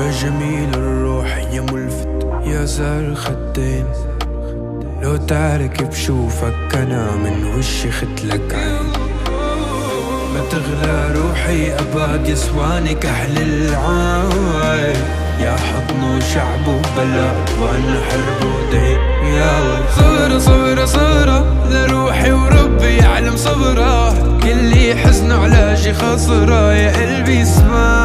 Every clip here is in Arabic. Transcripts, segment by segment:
يا جميل الروح يا ملفت يا زار الخدين، لو تعرك بشوفك أنا من وشي ختلك عين. ما تغلى روحي أباد يسواني كحل العاي، يا حضن وشعب وبلاد وأنا حرب ودين. يا صبرة صبرة صبرة لروحي وربي يعلم صبره، كل حزن علاجي خسرة يا قلبي اسمع.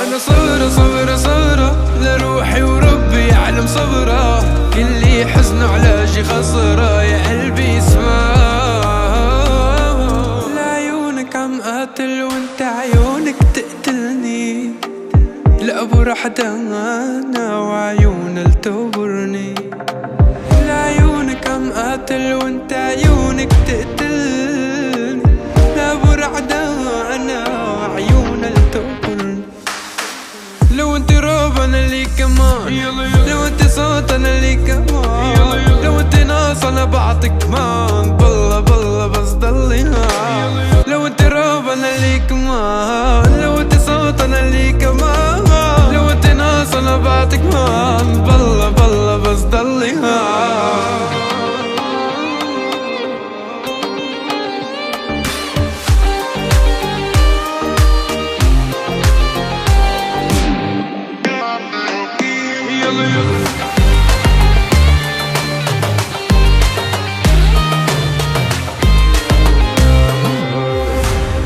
أنا صبرة صبرة صبرة لروحي وربي يعلم صبره، كل حزن علاجي خسرة يا قلبي اسمع. لعيونك عم قاتل وانت عيونك تقتلني، لأبو رح دانا وعيونها لتبرني. لعيونك عم قاتل وانت عيونك تقتلني، لأبو رح دانا وعيونها لتبرني. لو انت راب انا لي كمان، لو انت صوت انا لي كمان، لو انت ناس انا بعطيك كمان، بالله بالله بس ضلي هان. لو انت راب انا لي كمان، لو انت صوت انا لي كمان، لو انت ناس انا بعطيك كمان، بالله بالله بس ضلي هان.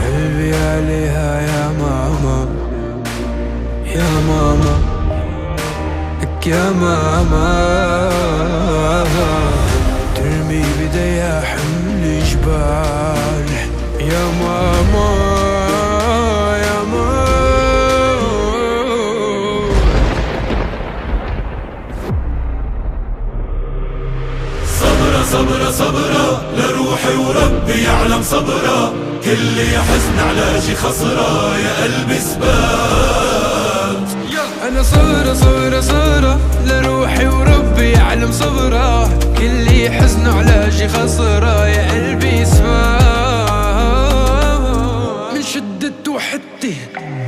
قلبي عليها يا ماما يا ماما لك يا ماما، ترمي بديها حمل جبال يا ماما يا ماما. صبرة صبرة صبرة لروحي وربي يعلم صبرة، كل حزن علاجي خسرة يا قلبي اثبات. أنا صبرة صبرة صبرة لروحي وربي يعلم صبره، كل حزن علاجي خسرة يا قلبي اسمع. من شدة وحدتي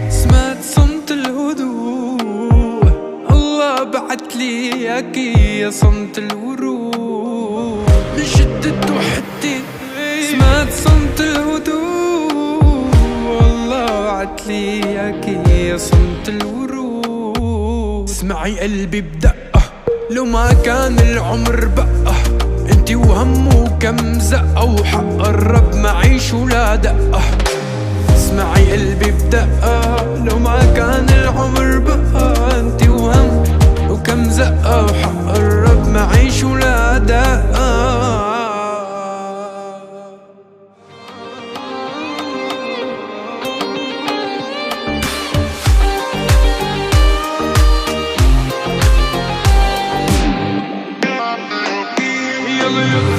سمعت صمت الهدوء، الله بعتلي اياكي يا صمت الورود. من شدة وحدتي سمعت صمت الهدوء، الله بعتلي اياكي يا صمت الورود. اسمعي قلبي بدقة لو ما كان العمر بقى، انتي وهم وكم زقة وحق الرب معيش ولا دقة. اسمعي قلبي بدقة لو ما كان العمر بقى، انتي وهم وكم زقة وحق الرب معيش ولا دقة. يلا يلا